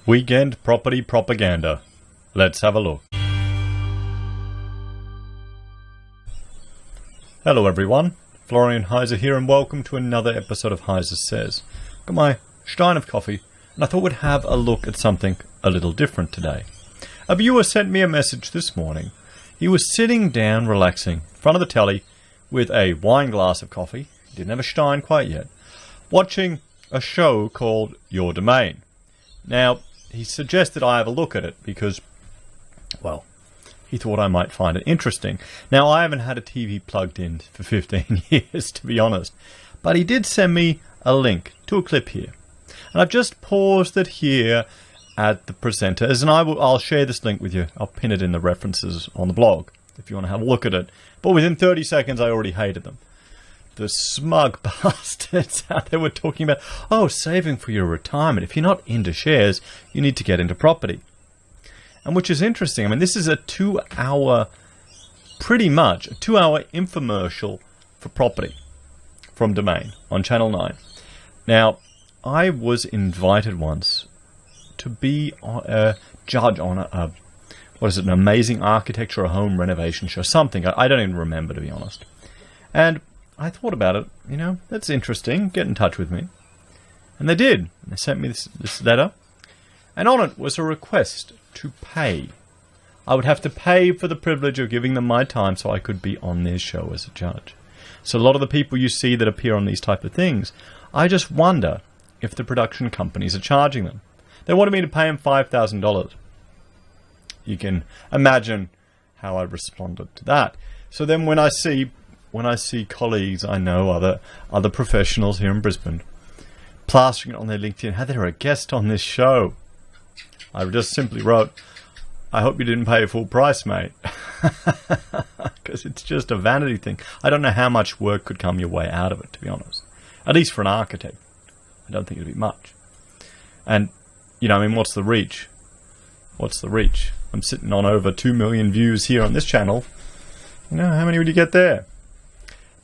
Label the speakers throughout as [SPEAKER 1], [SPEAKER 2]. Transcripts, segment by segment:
[SPEAKER 1] Weekend property propaganda. Let's have a look. Hello everyone, Florian Heise here and welcome to another episode of HeiseSays. Got my stein of coffee and I thought we'd have a look at something a little different today. A viewer sent me a message this morning. He was sitting down relaxing in front of the telly with a wine glass of coffee, didn't have a stein quite yet, watching a show called Your Domain. Now, he suggested I have a look at it because, well, he thought I might find it interesting. Now, I haven't had a TV plugged in for 15 years, to be honest. But he did send me a link to a clip here. And I've just paused it here at the presenters, and I'll share this link with you. I'll pin it in the references on the blog if you want to have a look at it. But within 30 seconds, I already hated them. The smug bastards out there were talking about, oh, saving for your retirement. If you're not into shares, you need to get into property. And which is interesting. I mean, this is a 2-hour, pretty much, a 2-hour infomercial for property from Domain on Channel 9. Now, I was invited once to be a judge on an amazing architecture or home renovation show, something. I don't even remember, to be honest. And I thought about it, that's interesting, get in touch with me. And they did. They sent me this letter. And on it was a request to pay. I would have to pay for the privilege of giving them my time so I could be on their show as a judge. So a lot of the people you see that appear on these type of things, I just wonder if the production companies are charging them. They wanted me to pay them $5,000. You can imagine how I responded to that. So then when I see colleagues I know, other professionals here in Brisbane, plastering it on their LinkedIn, how they're a guest on this show, I just simply wrote, I hope you didn't pay full price, mate. Because it's just a vanity thing. I don't know how much work could come your way out of it, to be honest. At least for an architect. I don't think it'd be much. And, what's the reach? What's the reach? I'm sitting on over 2 million views here on this channel. How many would you get there?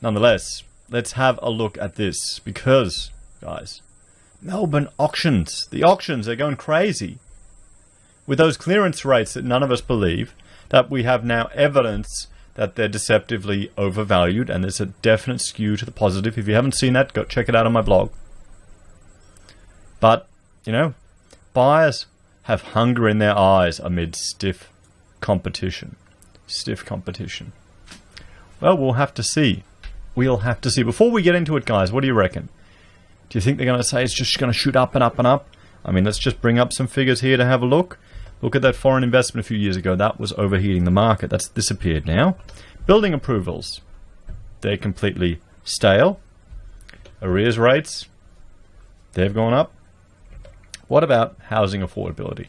[SPEAKER 1] Nonetheless, let's have a look at this because, guys, Melbourne auctions. The auctions are going crazy. With those clearance rates that none of us believe, that we have now evidence that they're deceptively overvalued, and there's a definite skew to the positive. If you haven't seen that, go check it out on my blog. But, buyers have hunger in their eyes amid stiff competition. Stiff competition. Well, we'll have to see. We'll have to see. Before we get into it, guys, what do you reckon? Do you think they're going to say it's just going to shoot up and up and up? I mean, let's just bring up some figures here to have a look. Look at that foreign investment a few years ago. That was overheating the market. That's disappeared now. Building approvals. They're completely stale. Arrears rates. They've gone up. What about housing affordability?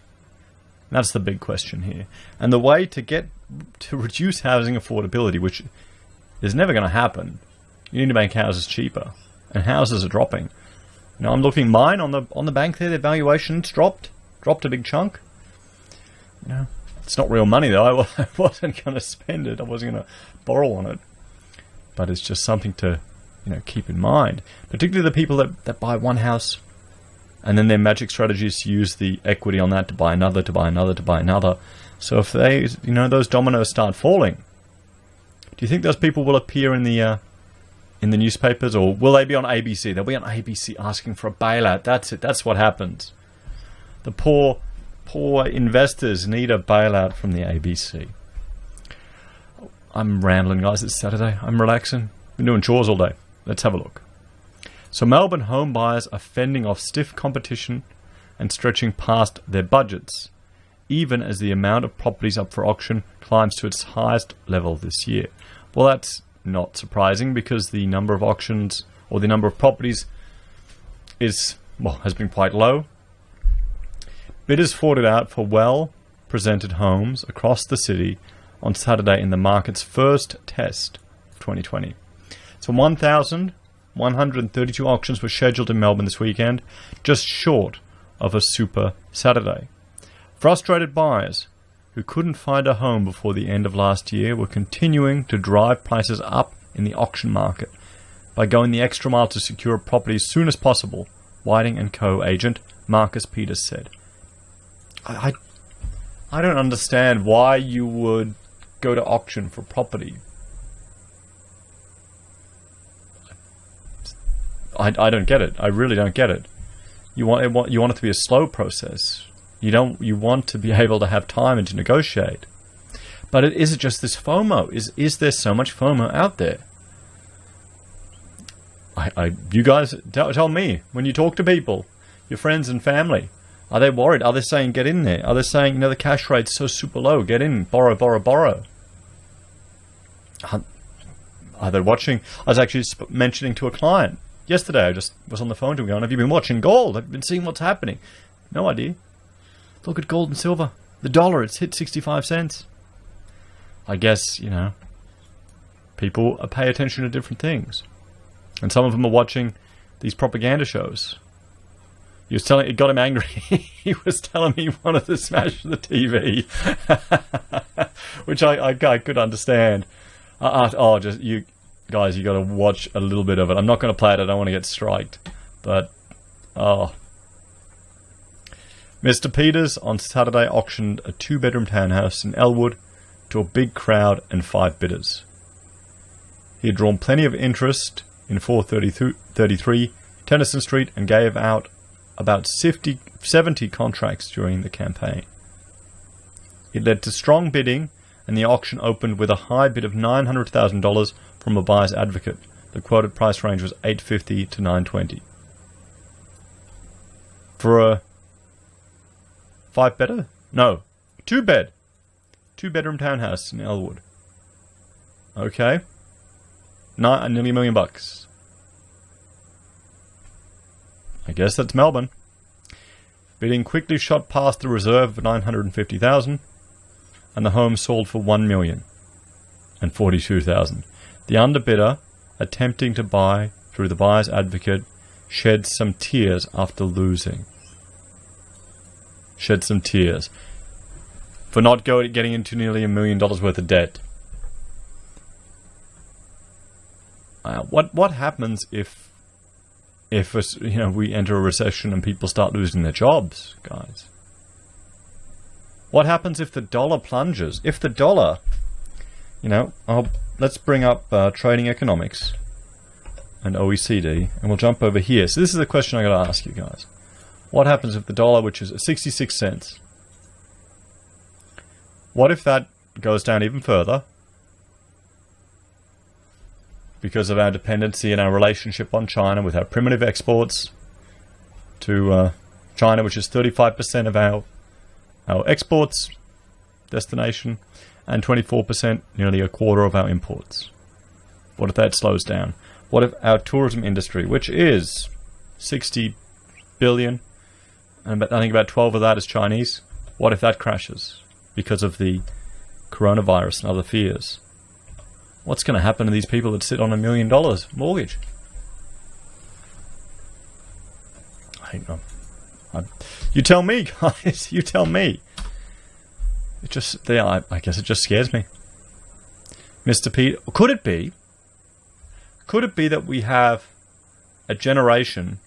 [SPEAKER 1] That's the big question here. And the way to reduce housing affordability, which is never going to happen, you need to make houses cheaper. And houses are dropping. I'm looking mine on the bank there, their valuation's dropped a big chunk. It's not real money though. I wasn't going to spend it. I wasn't going to borrow on it. But it's just something to, keep in mind. Particularly the people that buy one house and then their magic strategy is to use the equity on that to buy another, to buy another, to buy another. So if they, those dominoes start falling, do you think those people will appear in the newspapers, or will they be on ABC? They'll be on ABC asking for a bailout. That's it. That's what happens. The poor investors need a bailout from the ABC. I'm rambling, guys. It's Saturday. I'm relaxing. Been doing chores all day. Let's have a look. So Melbourne home buyers are fending off stiff competition and stretching past their budgets, even as the amount of properties up for auction climbs to its highest level this year. Well, that's not surprising because the number of auctions or the number of properties has been quite low. Bidders fought it out for well-presented homes across the city on Saturday in the market's first test of 2020. So 1,132 auctions were scheduled in Melbourne this weekend, just short of a super Saturday. Frustrated buyers who couldn't find a home before the end of last year were continuing to drive prices up in the auction market by going the extra mile to secure a property as soon as possible, Whiting & Co. agent Marcus Peters said. I don't understand why you would go to auction for property. I don't get it. I really don't get it. You want it to be a slow process. You want to be able to have time and to negotiate. But is it just this FOMO? Is there so much FOMO out there? You guys tell me when you talk to people, your friends and family, are they worried? Are they saying get in there? Are they saying the cash rate's so super low, get in, borrow, borrow, borrow? Are they watching? I was actually mentioning to a client yesterday. I just was on the phone to him going, have you been watching gold? Have you been seeing what's happening? No idea. Look at gold and silver. The dollar, it's hit 65 cents. I guess, people pay attention to different things. And some of them are watching these propaganda shows. It got him angry. He was telling me he wanted to smash the TV. Which I could understand. Just you guys, you got to watch a little bit of it. I'm not going to play it. I don't want to get striked. But, Mr. Peters on Saturday auctioned a 2-bedroom townhouse in Elwood to a big crowd and 5 bidders. He had drawn plenty of interest in 433 Tennyson Street and gave out about 70 contracts during the campaign. It led to strong bidding, and the auction opened with a high bid of $900,000 from a buyer's advocate. The quoted price range was $850 to $920. For a 2-bedroom townhouse in Elwood. Okay. Nearly $1 million. I guess that's Melbourne. Bidding quickly shot past the reserve of $950,000, and the home sold for $1,042,000. The underbidder, attempting to buy through the buyer's advocate, shed some tears after losing. Shed some tears for not getting into nearly $1 million worth of debt. What happens if we enter a recession and people start losing their jobs, guys? What happens if the dollar plunges? If the dollar, let's bring up trading economics and OECD, and we'll jump over here. So this is the question I got to ask you guys. What happens if the dollar, which is 66 cents, what if that goes down even further because of our dependency and our relationship on China with our primitive exports to China, which is 35% of our exports destination and 24%, nearly a quarter of our imports? What if that slows down? What if our tourism industry, which is 60 billion, and I think about 12 of that is Chinese, what if that crashes because of the coronavirus and other fears? What's going to happen to these people that sit on $1 million mortgage? You tell me, guys. You tell me. I guess it just scares me. Mr. Pete, could it be that we have a generation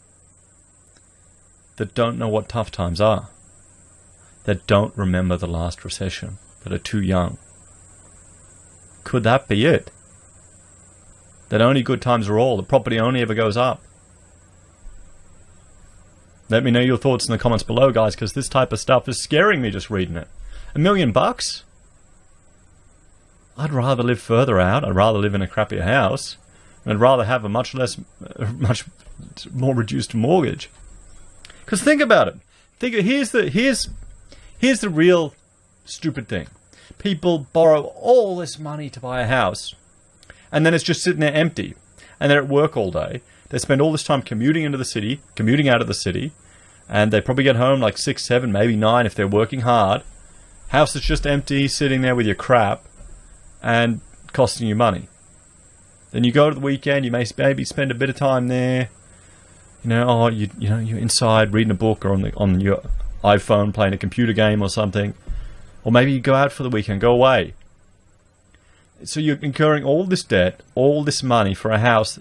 [SPEAKER 1] that don't know what tough times are, that don't remember the last recession, that are too young? Could that be it? That only good times are all, the property only ever goes up? Let me know your thoughts in the comments below, guys, because this type of stuff is scaring me just reading it. $1 million? I'd rather live further out. I'd rather live in a crappier house. And I'd rather have a much more reduced mortgage. Because think about it. Here's the real stupid thing. People borrow all this money to buy a house, and then it's just sitting there empty. And they're at work all day. They spend all this time commuting into the city, commuting out of the city, and they probably get home like 6, 7, maybe 9 if they're working hard. House is just empty, sitting there with your crap, and costing you money. Then you go to the weekend, you maybe spend a bit of time there. You're inside reading a book or on your iPhone playing a computer game or something. Or maybe you go out for the weekend, go away. So you're incurring all this debt, all this money for a house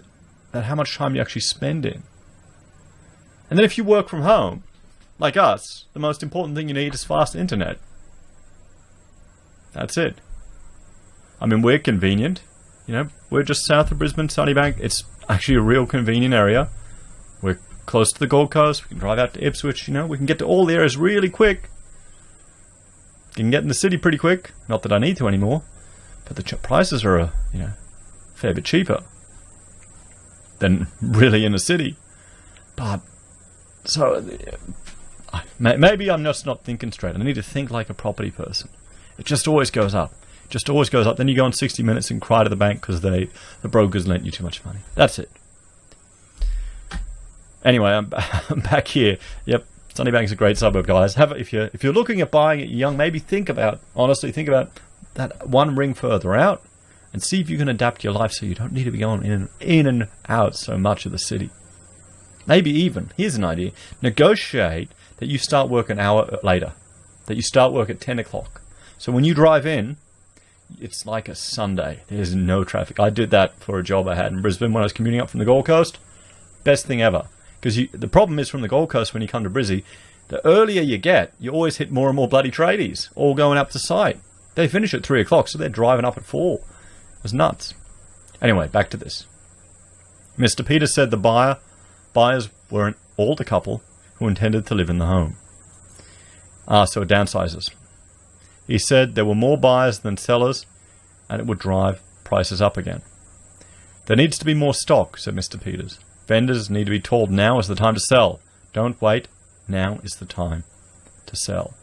[SPEAKER 1] that how much time you actually spend in. And then if you work from home, like us, the most important thing you need is fast internet. That's it. I mean, we're convenient. You know, we're just south of Brisbane, Sunnybank. It's actually a real convenient area. We're close to the Gold Coast. We can drive out to Ipswich. You know, we can get to all the areas really quick. You can get in the city pretty quick. Not that I need to anymore. But the prices are, a fair bit cheaper than really in the city. But, so, maybe I'm just not thinking straight. I need to think like a property person. It just always goes up. Just always goes up. Then you go on 60 Minutes and cry to the bank because the brokers lent you too much money. That's it. Anyway, I'm back here. Yep, Sunnybank's a great suburb, guys. If you're looking at buying it young, maybe think about that one ring further out and see if you can adapt your life so you don't need to be going in and out so much of the city. Maybe even, here's an idea, negotiate that you start work an hour later, that you start work at 10 o'clock. So when you drive in, it's like a Sunday. There's no traffic. I did that for a job I had in Brisbane when I was commuting up from the Gold Coast. Best thing ever. Because the problem is from the Gold Coast when you come to Brizzy, the earlier you get, you always hit more and more bloody tradies, all going up to site. They finish at 3 o'clock, so they're driving up at 4. It was nuts. Anyway, back to this. Mr. Peters said the buyers were an older couple who intended to live in the home. So it downsizes. He said there were more buyers than sellers, and it would drive prices up again. There needs to be more stock, said Mr. Peters. Vendors need to be told now is the time to sell. Don't wait. Now is the time to sell.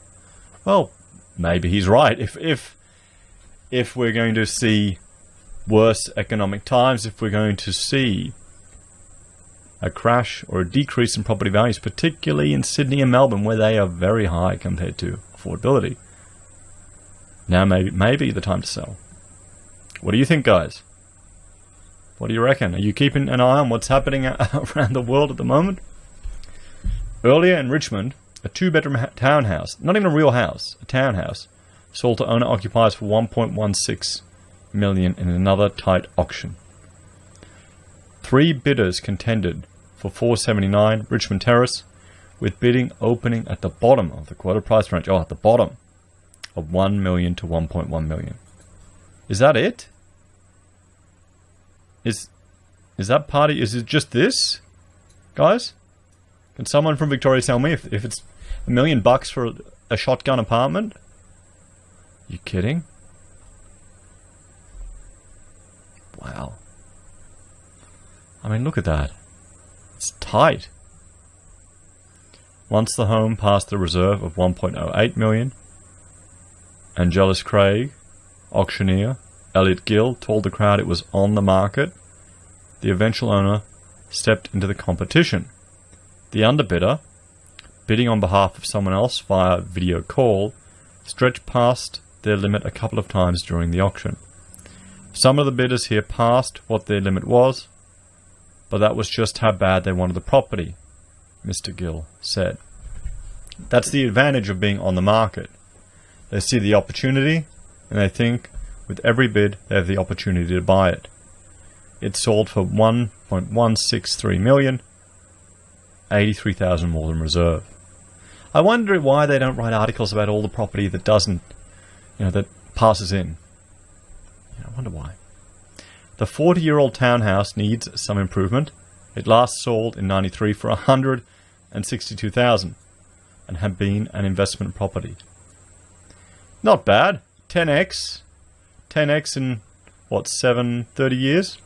[SPEAKER 1] Well, maybe he's right. If we're going to see worse economic times, if we're going to see a crash or a decrease in property values, particularly in Sydney and Melbourne, where they are very high compared to affordability, now maybe the time to sell. What do you think, guys? What do you reckon? Are you keeping an eye on what's happening around the world at the moment? Earlier in Richmond, a 2-bedroom townhouse, not even a real house, a townhouse, sold to owner-occupiers for $1.16 million in another tight auction. 3 bidders contended for $479 Richmond Terrace, with bidding opening at the bottom of the quoted price range. Oh, at the bottom of $1 million to $1.1 million. Is that it? Is that party? Is it just this, guys? Can someone from Victoria tell me if it's $1 million for a shotgun apartment? You kidding? Wow. I mean, look at that. It's tight. Once the home passed the reserve of $1.08 million, Angelus Craig, auctioneer, Elliot Gill, told the crowd it was on the market. The eventual owner stepped into the competition. The underbidder, bidding on behalf of someone else via video call, stretched past their limit a couple of times during the auction. Some of the bidders here passed what their limit was, but that was just how bad they wanted the property, Mr. Gill said. That's the advantage of being on the market. They see the opportunity, and they think with every bid they have the opportunity to buy it. It sold for $1.163 million, $83,000 more than reserve. I wonder why they don't write articles about all the property that doesn't, that passes in. I wonder why. The 40-year-old townhouse needs some improvement. It last sold in '93 for $162,000 and had been an investment property. Not bad. 10x in 30 years?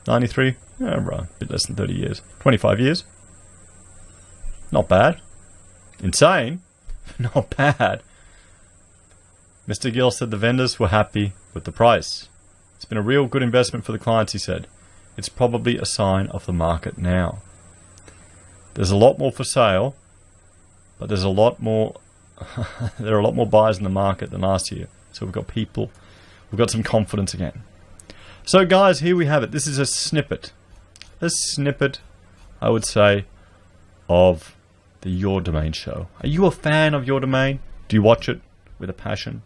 [SPEAKER 1] 93? A bit less than 30 years. 25 years. Not bad. Insane. Not bad. Mr. Gill said the vendors were happy with the price. It's been a real good investment for the clients, he said. It's probably a sign of the market now. There's a lot more for sale, but there are a lot more buyers in the market than last year. So we've got some confidence again. So guys, here we have it. This is a snippet, I would say, of the Your Domain show. Are you a fan of Your Domain? Do you watch it with a passion?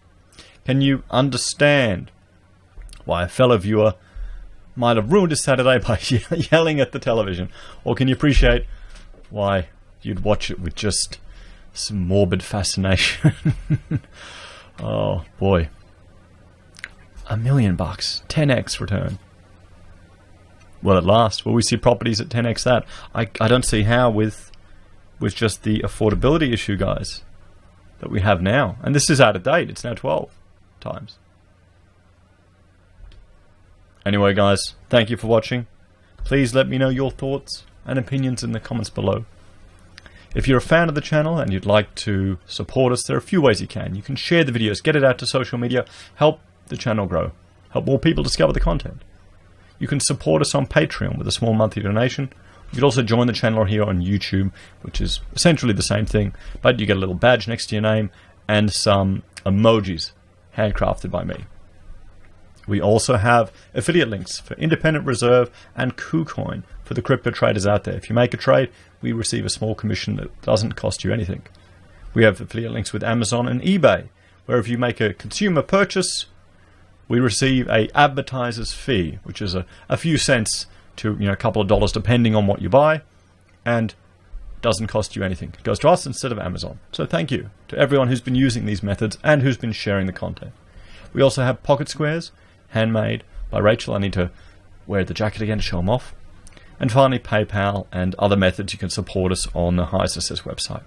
[SPEAKER 1] Can you understand why a fellow viewer might have ruined his Saturday by yelling at the television? Or can you appreciate why you'd watch it with just some morbid fascination. Oh boy. $1 million, 10x return. Well, at last, will we see properties at 10x that? I don't see how with just the affordability issue, guys, that we have now. And this is out of date. It's now 12 times. Anyway, guys, thank you for watching. Please let me know your thoughts and opinions in the comments below. If you're a fan of the channel and you'd like to support us, there are a few ways you can. You can share the videos, get it out to social media, help the channel grow, help more people discover the content. You can support us on Patreon with a small monthly donation. You could also join the channel here on YouTube, which is essentially the same thing, but you get a little badge next to your name and some emojis handcrafted by me. We also have affiliate links for Independent Reserve and Kucoin for the crypto traders out there. If you make a trade, we receive a small commission that doesn't cost you anything. We have affiliate links with Amazon and eBay, where if you make a consumer purchase, we receive a advertiser's fee, which is a few cents to a couple of dollars depending on what you buy, and doesn't cost you anything. It goes to us instead of Amazon. So thank you to everyone who's been using these methods and who's been sharing the content. We also have pocket squares, handmade by Rachel. I need to wear the jacket again to show them off. And finally, PayPal and other methods you can support us on the HeiseSays website.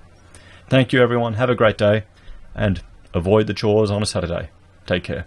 [SPEAKER 1] Thank you, everyone. Have a great day, and avoid the chores on a Saturday. Take care.